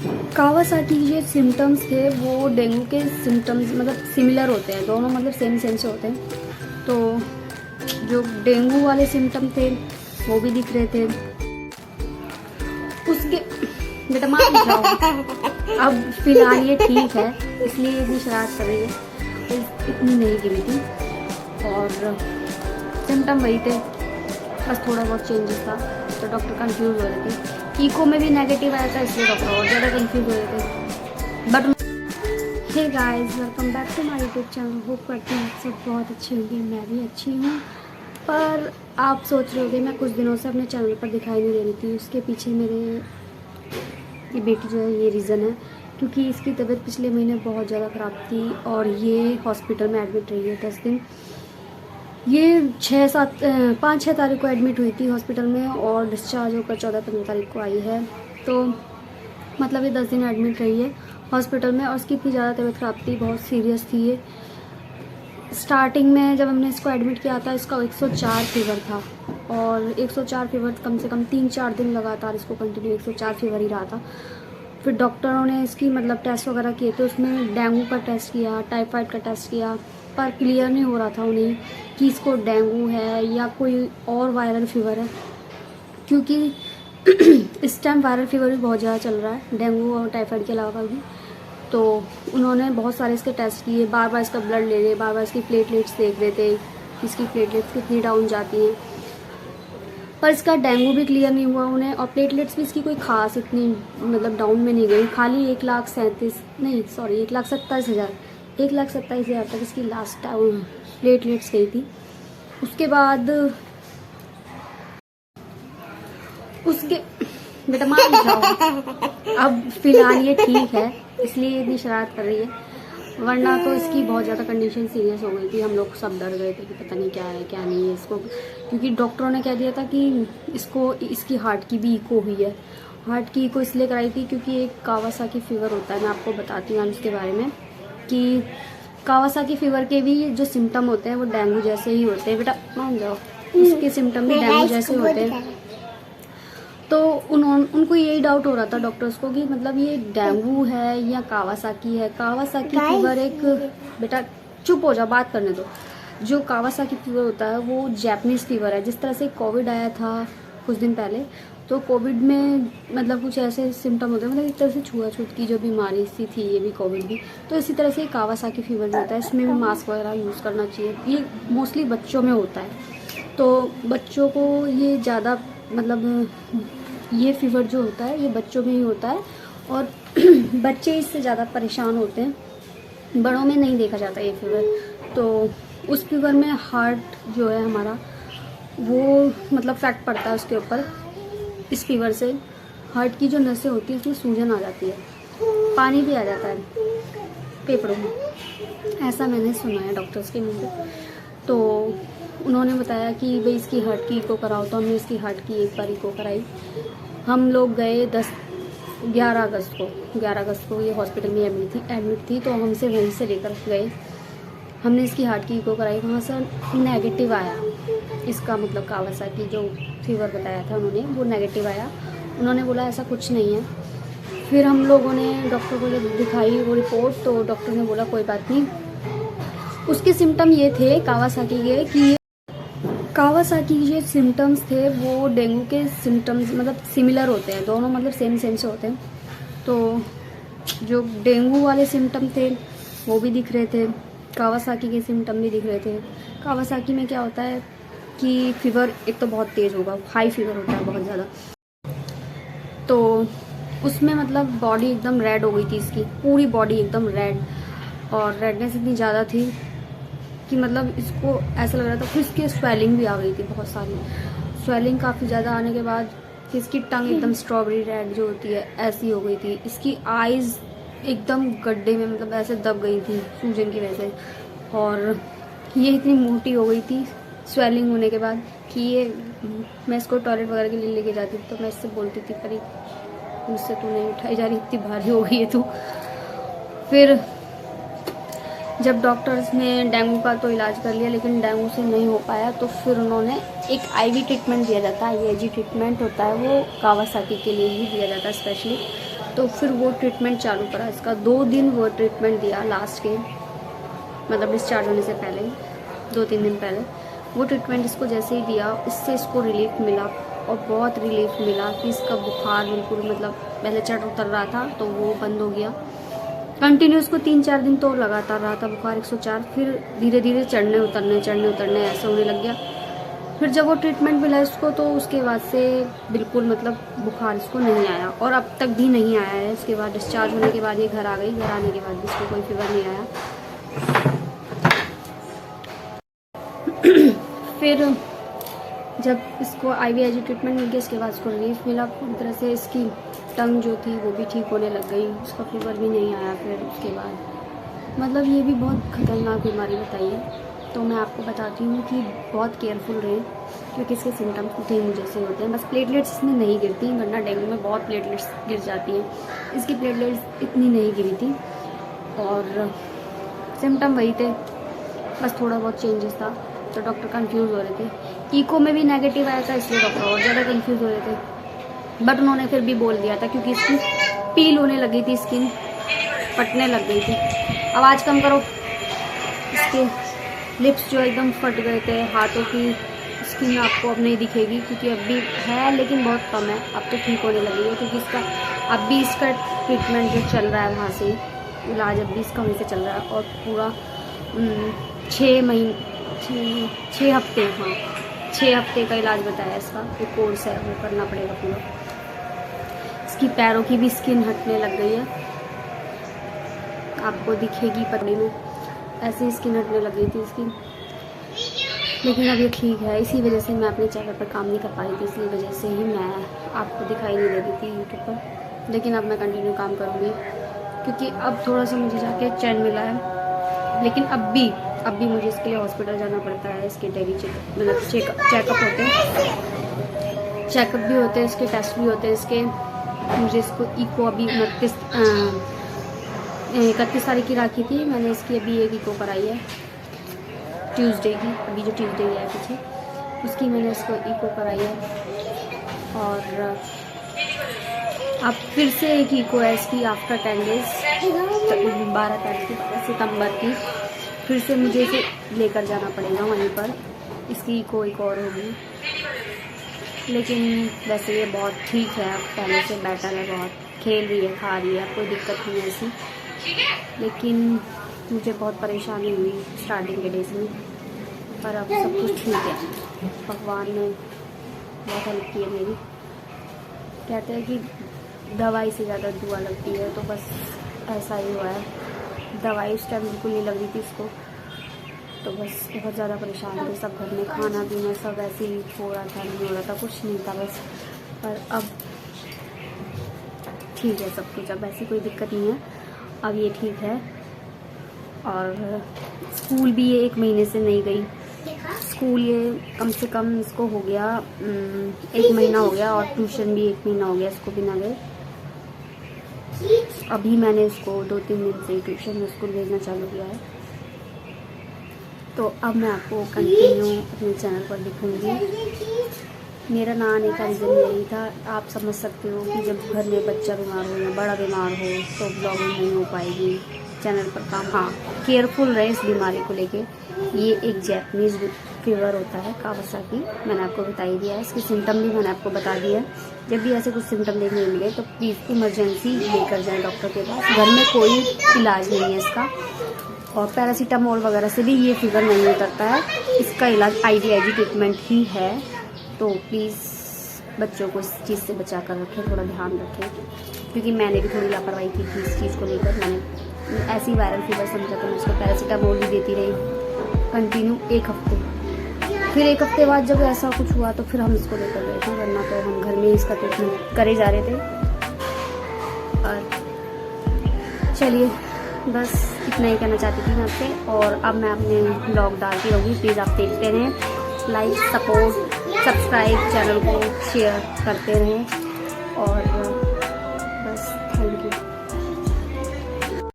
Kawasaki के जो symptoms थे वो डेंगू के सिम्टम्स मतलब सिमिलर होते हैं, दोनों मतलब सेम से होते हैं। तो जो डेंगू वाले सिम्टम थे वो भी दिख रहे थे उसके। बेटा मान जाओ, अब फिलहाल ये ठीक है, इसलिए इतनी शरारत कर रही है, इतनी नहीं गिरी थी। और सिम्टम वही थे, बस थोड़ा बहुत चेंजेस था। तो डॉक्टर कंफ्यूज हो रहे थे, इको में भी नेगेटिव आया था, इसलिए डॉक्टर और ज़्यादा कंफ्यूज हो रहे थे। But hey guys, welcome back to my YouTube channel. Hope करती हूँ आप सब बहुत अच्छे होंगे, मैं भी अच्छी हूँ। पर आप सोच रहे होंगे मैं कुछ दिनों से अपने चैनल पर दिखाई नहीं दे रही थी, उसके पीछे मेरे ये बेटी जो है ये रीज़न है, क्योंकि इसकी तबीयत पिछले महीने बहुत ज़्यादा ख़राब थी और ये हॉस्पिटल में एडमिट रही है 10 दिन। ये 5-6 तारीख को एडमिट हुई थी हॉस्पिटल में और डिस्चार्ज होकर 14-15 तारीख को आई है। तो मतलब ये 10 दिन एडमिट रही है हॉस्पिटल में और इसकी इतनी ज़्यादा तबीयत ख़राब थी, बहुत सीरियस थी ये। स्टार्टिंग में जब हमने इसको एडमिट किया था इसका 104 फीवर था और 104 फीवर कम से कम 3-4 दिन लगातार इसको कंटिन्यू 104 फीवर ही रहा था। फिर डॉक्टरों ने इसकी मतलब टेस्ट वगैरह किए तो उसमें डेंगू का टेस्ट किया, टाइफाइड का टेस्ट किया, पर क्लियर नहीं हो रहा था उन्हें कि इसको डेंगू है या कोई और वायरल फीवर है, क्योंकि इस टाइम वायरल फीवर भी बहुत ज़्यादा चल रहा है, डेंगू और टाइफाइड के अलावा भी। तो उन्होंने बहुत सारे इसके टेस्ट किए, बार बार इसका ब्लड ले रहे, बार बार इसकी प्लेटलेट्स देख रहे थे, इसकी प्लेटलेट्स कितनी डाउन जाती हैं, पर इसका डेंगू भी क्लियर नहीं हुआ उन्हें। और प्लेटलेट्स भी इसकी कोई खास इतनी मतलब डाउन में नहीं गई, खाली 1,27,000 तक इसकी लास्ट प्लेटलेट्स गई थी। उसके बाद उसके बेटा मान जाओ, अब फिलहाल ये ठीक है, इसलिए इतनी शरारत कर रही है, वरना तो इसकी बहुत ज़्यादा कंडीशन सीरियस हो गई थी। हम लोग सब डर गए थे कि पता नहीं क्या है क्या नहीं है इसको, क्योंकि डॉक्टरों ने कह दिया था कि इसकी हार्ट की भी इको हुई है। हार्ट की इको इसलिए कराई थी क्योंकि एक कावासाकी फीवर होता है, मैं आपको बताती हूँ उसके बारे में कि कावासाकी फीवर के भी जो सिम्टम होते हैं वो डेंगू जैसे ही होते हैं। बेटा मान जाओ, उसके सिम्टम भी डेंगू जैसे होते हैं। तो उनको यही डाउट हो रहा था डॉक्टर्स को कि मतलब ये डेंगू है या कावासाकी है। कावासाकी फीवर एक, बेटा चुप हो जा, बात करने दो। जो कावासाकी फीवर होता है वो जापानीज फीवर है। जिस तरह से कोविड आया था कुछ दिन पहले, तो कोविड में मतलब कुछ ऐसे सिम्टम होते हैं, मतलब एक तरह से छुआछूत की जो बीमारी सी थी ये भी कोविड भी, तो इसी तरह से कावासाकी फीवर भी होता है। इसमें भी मास्क वगैरह यूज़ करना चाहिए। ये मोस्टली बच्चों में होता है, तो बच्चों को ये ज़्यादा मतलब ये फीवर जो होता है ये बच्चों में ही होता है और बच्चे इससे ज़्यादा परेशान होते हैं, बड़ों में नहीं देखा जाता ये फीवर। तो उस फीवर में हार्ट जो है हमारा वो मतलब फैक्ट पड़ता है उसके ऊपर। इस फीवर से हार्ट की जो नसें होती हैं उसमें सूजन आ जाती है, पानी भी आ जाता है फेफड़ों में, ऐसा मैंने सुना है डॉक्टर्स के मुँह से। तो उन्होंने बताया कि भाई इसकी हार्ट की इको कराओ, तो हमने इसकी हार्ट की एक बार इको कराई। हम लोग गए 11 अगस्त को ये हॉस्पिटल में एडमिट थी, तो हमसे वहीं से लेकर गए, हमने इसकी हार्ट की इको कराई, वहाँ से नेगेटिव आया इसका मतलब कावासाकी जो फीवर बताया था उन्होंने वो नेगेटिव आया। उन्होंने बोला ऐसा कुछ नहीं है। फिर हम लोगों ने डॉक्टर को जब दिखाई वो रिपोर्ट, तो डॉक्टर ने बोला कोई बात नहीं। उसके सिम्टम ये थे कावासाकी के कि कावासाकी के जो सिम्टम्स थे वो डेंगू के सिम्टम्स मतलब सिमिलर होते हैं, दोनों मतलब सेम से होते हैं। तो जो डेंगू वाले सिम्टम थे वो भी दिख रहे थे, कावासाकी के सिम्टम भी दिख रहे थे। कावासाकी में क्या होता है कि फीवर एक तो बहुत तेज़ होगा, हाई फीवर होता है बहुत ज़्यादा, तो उसमें मतलब बॉडी एकदम रेड हो गई थी, इसकी पूरी बॉडी एकदम रेड, और रेडनेस इतनी ज़्यादा थी कि मतलब इसको ऐसा लग रहा था। फिर इसकी स्वेलिंग भी आ गई थी, बहुत सारी स्वेलिंग काफ़ी ज़्यादा आने के बाद फिर इसकी टंग एकदम स्ट्रॉबेरी रेड जो होती है ऐसी हो गई थी। इसकी आइज़ एकदम गड्ढे में मतलब ऐसे दब गई थी सूजन की वजह से, और ये इतनी मोटी हो गई थी स्वेलिंग होने के बाद कि ये मैं इसको टॉयलेट वगैरह के लिए लेके जाती थी तो मैं इससे बोलती थी परी मुझसे तू नहीं उठाई जा रही, इतनी भारी हो गई है तू। फिर जब डॉक्टर्स ने डेंगू का तो इलाज कर लिया लेकिन डेंगू से नहीं हो पाया, तो फिर उन्होंने एक आईवी ट्रीटमेंट दिया जाता है, आईवीजी ट्रीटमेंट होता है वो कावासाकी के लिए ही दिया जाता है स्पेशली। तो फिर वो ट्रीटमेंट चालू करा इसका। 2 दिन वो ट्रीटमेंट दिया लास्ट के, मतलब डिस्चार्ज होने से पहले 2-3 दिन पहले वो ट्रीटमेंट इसको जैसे ही दिया, इससे इसको रिलीफ मिला और बहुत रिलीफ मिला कि इसका बुखार बिल्कुल मतलब पहले चढ़ उतर रहा था तो वो बंद हो गया। कंटिन्यू उसको 3-4 दिन तो लगातार रहा था बुखार 104, फिर धीरे धीरे चढ़ने उतरने ऐसे होने लग गया। फिर जब वो ट्रीटमेंट मिला इसको तो उसके बाद से बिल्कुल मतलब बुखार इसको नहीं आया और अब तक भी नहीं आया है। इसके बाद डिस्चार्ज होने के बाद ये घर आ गई, घर आने के बाद भी इसको कोई फीवर नहीं आया। फिर जब इसको IVIG ट्रीटमेंट मिल गया इसके बाद इसको रिलीफ मिला पूरी तरह से। इसकी टंग जो थी वो भी ठीक होने लग गई, उसका फीवर भी नहीं आया। फिर उसके बाद मतलब ये भी बहुत खतरनाक बीमारी बताई है, तो मैं आपको बताती हूँ कि बहुत केयरफुल रहें क्योंकि इसके सिम्टम्स डेंगू जैसे होते हैं। बस प्लेटलेट्स इसमें नहीं गिरती, वरना डेंगू में बहुत प्लेटलेट्स गिर जाती हैं। इसकी प्लेटलेट्स इतनी नहीं गिरी थी और सिम्टम वही थे, बस थोड़ा बहुत चेंजेस था। तो डॉक्टर कंफ्यूज हो रहे थे। इको में भी नेगेटिव आया था इसलिए डॉक्टर और ज़्यादा कंफ्यूज हो रहे थे, बट उन्होंने फिर भी बोल दिया था क्योंकि इसकी पील होने लगी थी, स्किन फटने लग गई थी। आवाज़ कम करो। इसके लिप्स जो एकदम फट गए थे, हाथों की स्किन आपको अब नहीं दिखेगी क्योंकि अब भी है लेकिन बहुत कम है, अब तो ठीक होने लगी है क्योंकि इसका अब भी इसका ट्रीटमेंट जो चल रहा है वहाँ से इलाज अब भी इसका वहीं से चल रहा है और पूरा 6 हफ्ते, हाँ 6 हफ्ते का इलाज बताया इसका, एक कोर्स है वो करना पड़ेगा पूरा। इसकी पैरों की भी स्किन हटने लग गई है, आपको दिखेगी पतली में ऐसे ही स्किन हटने लग गई थी इसकी, लेकिन अब ये ठीक है। इसी वजह से मैं अपने चैनल पर काम नहीं कर पा रही थी, इसी वजह से ही मैं आपको दिखाई नहीं दे रही थी यूट्यूब पर, लेकिन अब मैं कंटिन्यू काम करूँगी क्योंकि अब थोड़ा सा मुझे जाके चैन मिला है। लेकिन अब भी मुझे इसके लिए हॉस्पिटल जाना पड़ता है। इसके डेली चेकअप होते हैं, चेकअप भी होते हैं, इसके टेस्ट भी होते हैं इसके। मुझे इसको इको अभी 31 तारीख की राखी थी, मैंने इसकी अभी एक इको कराई है ट्यूसडे की, अभी जो ट्यूसडे है पीछे उसकी मैंने इसको इको कराई है। और अब फिर से एक इको है इसकी आफ्टर 10 डेज 12 तारीख की, 12 सितंबर की, फिर से मुझे इसे लेकर जाना पड़ेगा वहीं पर, इसकी इको एक और होगी। लेकिन वैसे ये बहुत ठीक है, अब पहले से बेटर है, बहुत खेल रही है, खा रही है, कोई दिक्कत नहीं है ऐसी। लेकिन मुझे बहुत परेशानी हुई स्टार्टिंग के डेज में, पर अब सब कुछ ठीक है, भगवान ने बहुत हेल्प की है मेरी। कहते हैं कि दवाई से ज़्यादा दुआ लगती है, तो बस ऐसा ही हुआ है। दवाई उस टाइम बिल्कुल नहीं लग रही थी इसको, तो बस बहुत ज़्यादा परेशान थे सब घर में, खाना पीना सब ऐसे ही हो रहा था, नहीं हो रहा था, कुछ नहीं था बस। पर अब ठीक है सब कुछ, अब ऐसी कोई दिक्कत नहीं है, अब ये ठीक है। और स्कूल भी ये 1 महीने से नहीं गई, स्कूल ये कम से कम इसको हो गया 1 महीना हो गया, और ट्यूशन भी 1 महीना हो गया इसको बिना गए। अभी मैंने इसको 2-3 दिन से ट्यूशन स्कूल भेजना चालू किया है। तो अब मैं आपको कंटिन्यू अपने चैनल पर दिखूंगी। मेरा ना आने का रीज़न यही था, आप समझ सकते हो कि जब घर में बच्चा बीमार हो या बड़ा बीमार हो तो ब्लॉगिंग नहीं हो पाएगी, चैनल पर काम। हाँ, केयरफुल रहे इस बीमारी को लेके। ये एक जैपनीज़ फीवर होता है, कावासाकी, मैंने आपको बता ही दिया है। इसके सिम्टम भी मैंने आपको बता दिया है। जब भी ऐसे कुछ सिम्टम देखने मिले तो प्लीज़ इमरजेंसी लेकर जाएं डॉक्टर के पास, घर में कोई इलाज नहीं है इसका, और पैरासीटामोल वगैरह से भी ये फीवर नहीं उतरता है। इसका इलाज IVIG ट्रीटमेंट ही है। तो प्लीज़ बच्चों को इस चीज़ से बचा कर रखें, थोड़ा ध्यान रखें, क्योंकि मैंने भी थोड़ी लापरवाही की थी इस चीज़ को लेकर। मैंने ऐसी वायरल फीवर समझा तो मैं उसको पैरासीटामोल भी देती रही कंटिन्यू 1 हफ्ते। फिर 1 हफ्ते बाद जब ऐसा कुछ हुआ तो फिर हम इसको लेकर गए थे, वरना तो हम घर में ही इसका ट्रीटमेंट करे जा रहे थे। और चलिए बस इतना ही कहना चाहती थी मैं आपसे, और अब मैं अपने ब्लॉग डालती रहूँगी। प्लीज़ आप देखते रहें, लाइक, सपोर्ट, सब्सक्राइब, चैनल को शेयर करते रहें, और